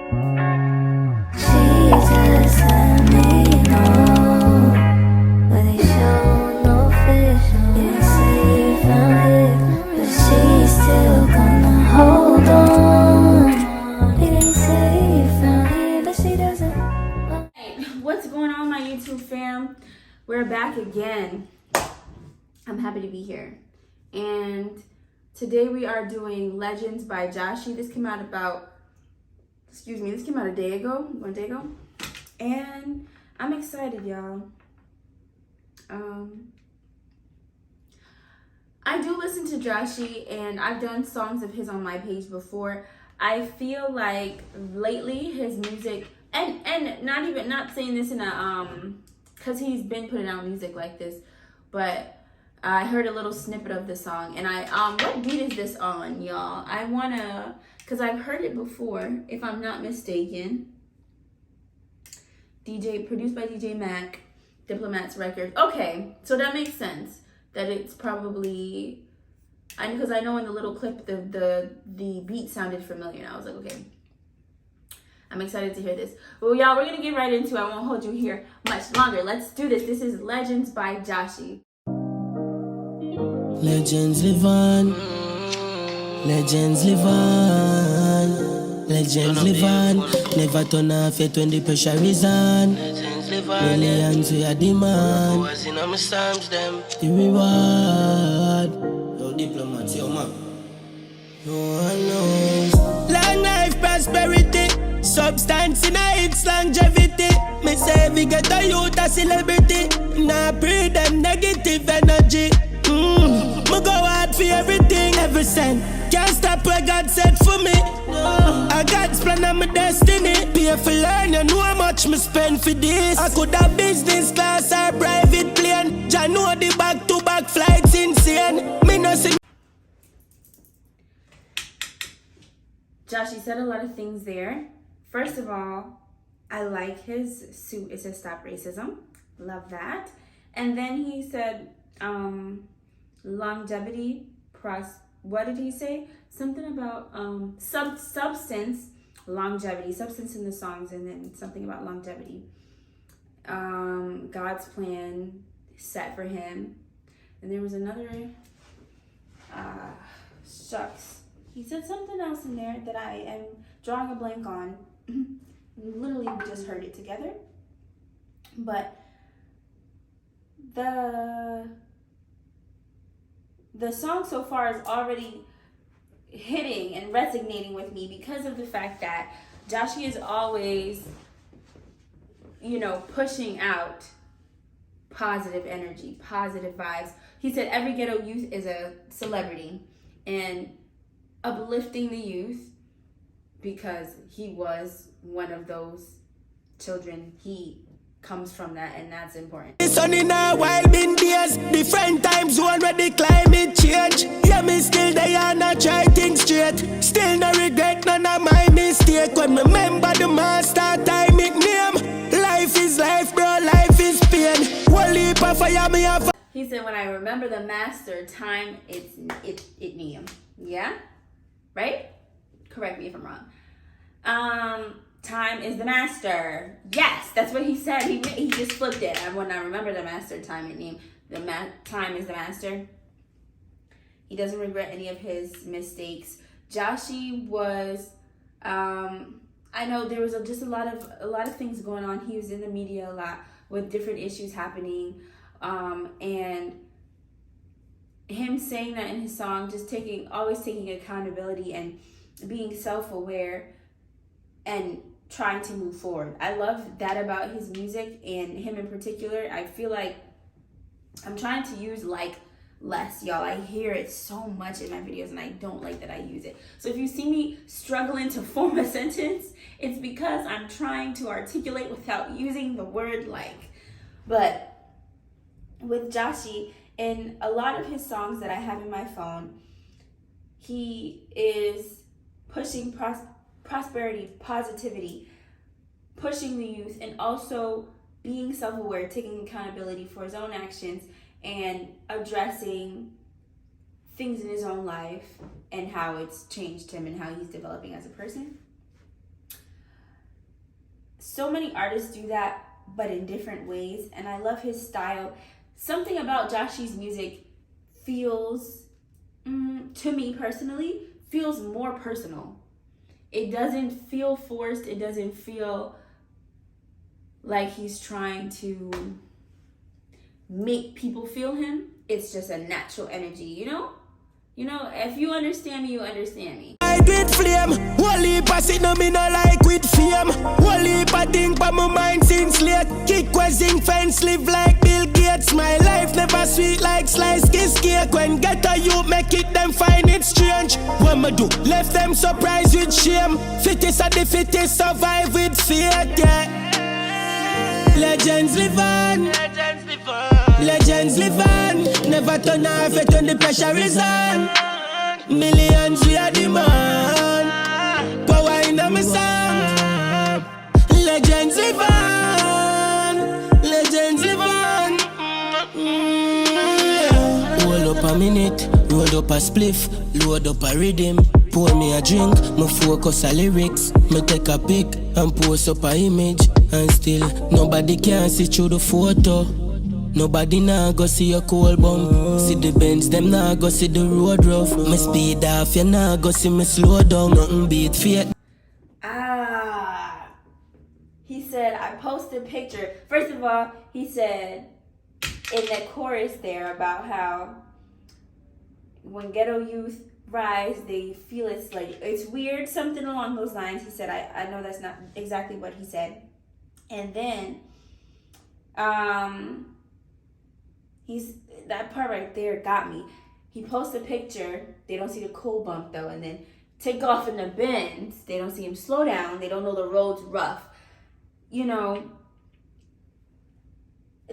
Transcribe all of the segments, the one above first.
She just let me know, but they show no fish. Didn't say you found it, but she's still gonna hold on. Didn't say you found it, but she doesn't. Hey, what's going on, my YouTube fam? We're back again. I'm happy to be here. And today we are doing Legends by Jahshii. This came out a day ago, 1 day ago. And I'm excited, y'all. I do listen to Jahshii, and I've done songs of his on my page before. I feel like lately his music, and not saying this in a because he's been putting out music like this, but I heard a little snippet of the song, and what beat is this on, y'all? I wanna, cause I've heard it before, if I'm not mistaken. Produced by DJ Mac, Diplomats Records. Okay, so that makes sense that it's probably, because I know in the little clip the beat sounded familiar, and I was like, okay. I'm excited to hear this. Well, y'all, we're gonna get right into it. I won't hold you here much longer. Let's do this. This is Legends by Jahshii. Legends live on. Legends live on. Legends live on. Never turn off it when the pressure is on. Millions we are demand. The reward. No diplomats, yo man. No one knows. Long life, prosperity. Substance in its longevity. Me say we get a youth a celebrity. Nah breed them negative energy. Me go hard for everything, every cent. Can't stop where God said for me. I God's plan and my destiny. Pay for learn, you know how much me spend for this. I could have business class or private plane. Jah know the back-to-back flights insane. Me no see. Jahshii said a lot of things there. First of all, I like his suit. It says "Stop Racism." Love that. And then he said, longevity, what did he say? Something about substance, longevity, substance in the songs, and then something about longevity. God's plan set for him. And there was another, shucks. He said something else in there that I am drawing a blank on. Literally, we just heard it together. But the song so far is already hitting and resonating with me because of the fact that Jahshii is always, pushing out positive energy, positive vibes. He said every ghetto youth is a celebrity, and uplifting the youth, because he was one of those children. He comes from that, and that's important. The sun in a while been days. Different times one where the climate change. Yeah, me still there and I try things straight. Still no regret none of my mistake. When me remember the master time it name. Life is life, bro, life is pain. One leap of fire me have. He said when I remember the master time it name. Yeah? Right? Correct me if I'm wrong. Time is the master. Yes, that's what he said. He just flipped it. And when I remember the master time, it named time is the master. He doesn't regret any of his mistakes. Jahshii was, I know there was just a lot of things going on. He was in the media a lot with different issues happening, and him saying that in his song, just always taking accountability and being self-aware and trying to move forward. I love that about his music, and him in particular. I feel like I'm trying to use less, y'all. I hear it so much in my videos, and I don't like that I use it. So if you see me struggling to form a sentence, it's because I'm trying to articulate without using the word like. But with Jahshii, in a lot of his songs that I have in my phone, he is pushing prosperity, positivity, pushing the youth, and also being self-aware, taking accountability for his own actions, and addressing things in his own life and how it's changed him and how he's developing as a person. so many artists do that, but in different ways, and I love his style. Something about Jahshii's music feels, to me personally, feels more personal. It doesn't feel forced. It doesn't feel like he's trying to make people feel him. It's just a natural energy, you know? You know, if you understand me, you understand me. Like with flame, one leap I sit no me no like with fame. One leap I think but my mind since late. Kick questing fence, live like Bill Gates. My life never sweet like sliced kiss cake. When get a you make it them find it strange. What me do? Left them surprised with shame. Fittest of the fittest survive with faith, yeah. Legends live on. Legends live on. Legends live on. Never turn off it when the pressure is on. Millions we are demand. Power in my song. Legends live on. Legends live on. Roll up a minute, roll up a spliff, load up a rhythm. Pour me a drink, me focus a lyrics. Me take a pic and post up a image. And still, nobody can see through the photo. Nobody nah go see your cold bump. See the Benz, them nah go see the road rough. Me speed off, you nah go see me slow down. Nothing beat fate. He said, I posted a picture. First of all, he said in the chorus there about how when ghetto youth rise, they feel it's weird, something along those lines. He said, I know that's not exactly what he said. And then, he's, that part right there got me. He posts a picture, they don't see the cold bump though, and then take off in the Benz, they don't see him slow down, they don't know the road's rough. You know,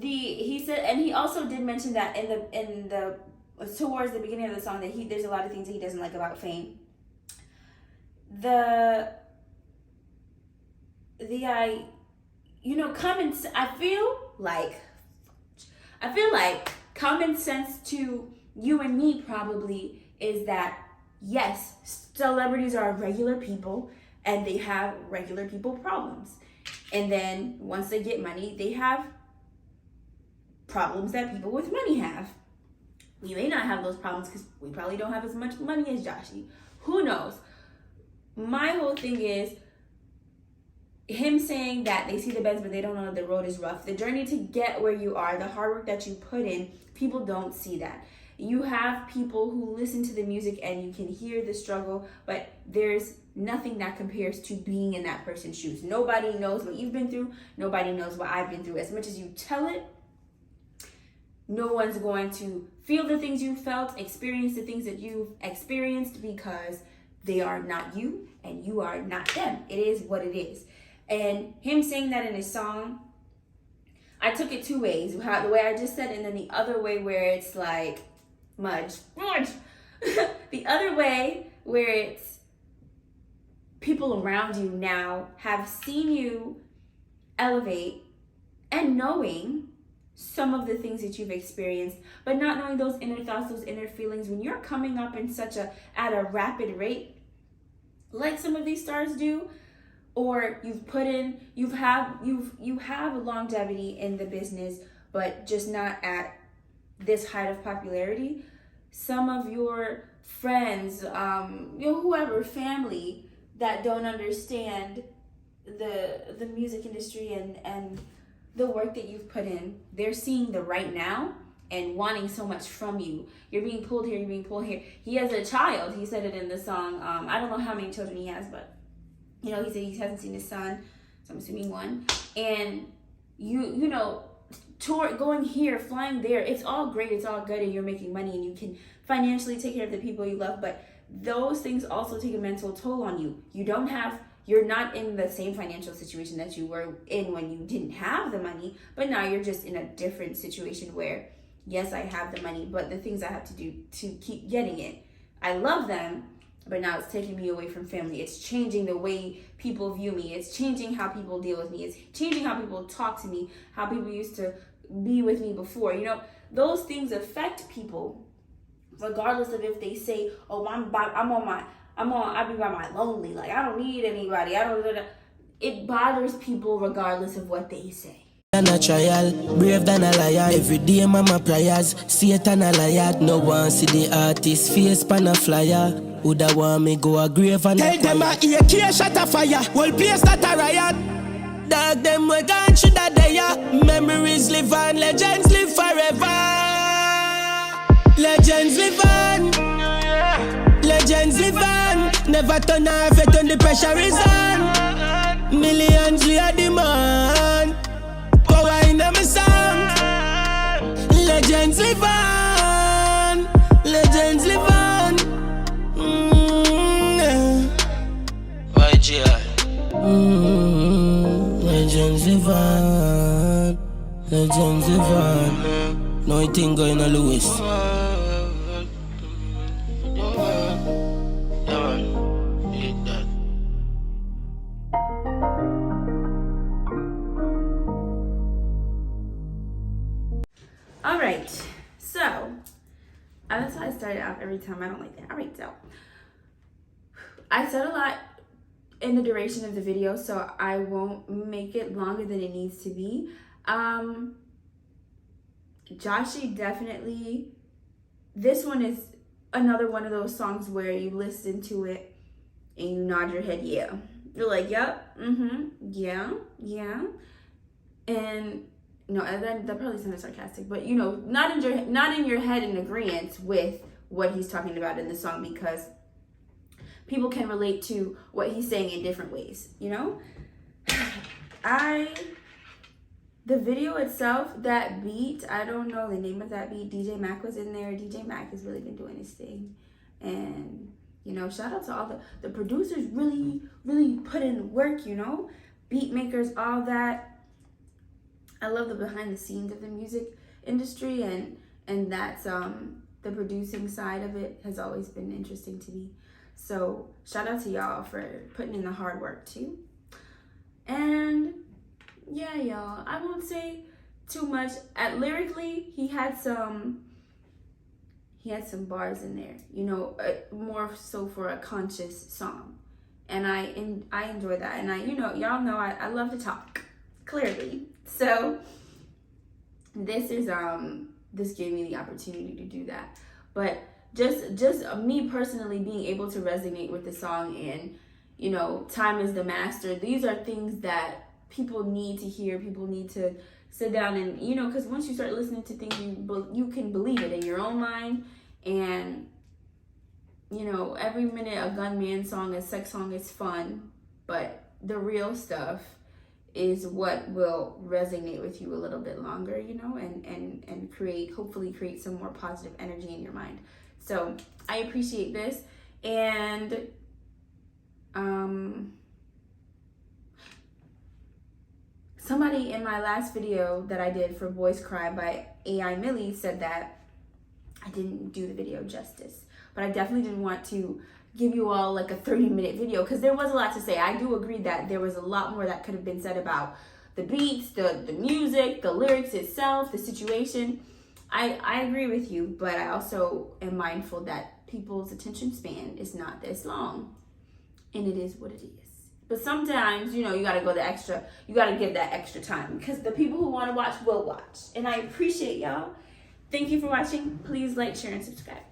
he said, and he also did mention that in the towards the beginning of the song that there's a lot of things that he doesn't like about fame. I feel like common sense to you and me probably is that yes, celebrities are regular people and they have regular people problems. And then once they get money, they have problems that people with money have. We may not have those problems because we probably don't have as much money as Jahshii. Who knows? My whole thing is him saying that they see the Benz but they don't know that the road is rough. The journey to get where you are, the hard work that you put in, people don't see that. You have people who listen to the music and you can hear the struggle, but there's nothing that compares to being in that person's shoes. Nobody knows what you've been through. Nobody knows what I've been through. As much as you tell it, no one's going to feel the things you felt, experience the things that you've experienced, because they are not you and you are not them. It is what it is. And him saying that in his song, I took it two ways. The way I just said, and then the other way where it's like, Mudge. The other way where it's people around you now have seen you elevate and knowing some of the things that you've experienced, but not knowing those inner thoughts, those inner feelings. When you're coming up in at a rapid rate, like some of these stars do, or you have longevity in the business, but just not at this height of popularity. Some of your friends, whoever, family that don't understand the music industry and the work that you've put in, they're seeing the right now and wanting so much from you. You're being pulled here, you're being pulled here. He has a child. He said it in the song. I don't know how many children he has, but he said he hasn't seen his son, so I'm assuming one. And going here, flying there, it's all great, it's all good, and you're making money and you can financially take care of the people you love, but those things also take a mental toll on you. You're not in the same financial situation that you were in when you didn't have the money, but now you're just in a different situation where, yes, I have the money, but the things I have to do to keep getting it, I love them, but now it's taking me away from family. It's changing the way people view me. It's changing how people deal with me. It's changing how people talk to me, how people used to be with me before. Those things affect people, regardless of if they say, "Oh, I be by my lonely. Like I don't need anybody. it bothers people regardless of what they say. Than a trial, brave than a liar. Every day mama prayers, Satan a liar. No one see the artist face pan a flyer. Woulda want me go a grave and tell them a AK shot a fire. Whole place that a riot. Dog them we gone shoulda there. Memories live on, legends live forever. Legends live on. Legends live on. Never turn off it when the pressure is on. Millions we a demand. Power in my song. Legends live on. Legends live on. YGI. Legends live on. Legends live on. No thing going to Lewis. All right, so that's how I started out every time. I don't like that. All right, so I said a lot in the duration of the video, so I won't make it longer than it needs to be. Jahshii definitely, this one is another one of those songs where you listen to it and you nod your head, yeah. You're like, yep, yeah. And no, that probably sounded sarcastic, but you know, not in your head in agreement with what he's talking about in the song, because people can relate to what he's saying in different ways, you know? The video itself, that beat, I don't know the name of that beat. DJ Mac was in there. DJ Mac has really been doing his thing. And, you know, shout out to all the producers really put in the work, you know? Beat makers, all that. I love the behind the scenes of the music industry, and that's the producing side of it has always been interesting to me. So shout out to y'all for putting in the hard work too. And yeah, y'all, I won't say too much. Lyrically, he had some bars in there, you know, more so for a conscious song, and I enjoy that. And y'all know I love to talk, clearly. So this gave me the opportunity to do that. But just me personally being able to resonate with the song, and you know, time is the master. These are things that people need to hear. People need to sit down and, you know, because once you start listening to things, you can believe it in your own mind. And you know, every minute a gunman song, a sex song is fun, but the real stuff is what will resonate with you a little bit longer, you know, and hopefully create some more positive energy in your mind. So I appreciate this. And somebody in my last video that I did for Boys Cry by AI Millie said that I didn't do the video justice, but I definitely didn't want to give you all like a 30-minute video, because there was a lot to say. I do agree that there was a lot more that could have been said about the beats, the music, the lyrics itself, the situation. I agree with you, but I also am mindful that people's attention span is not this long, and it is what it is. But sometimes, you know, you gotta give that extra time, because the people who want to watch will watch. And I appreciate y'all. Thank you for watching. Please like, share, and subscribe.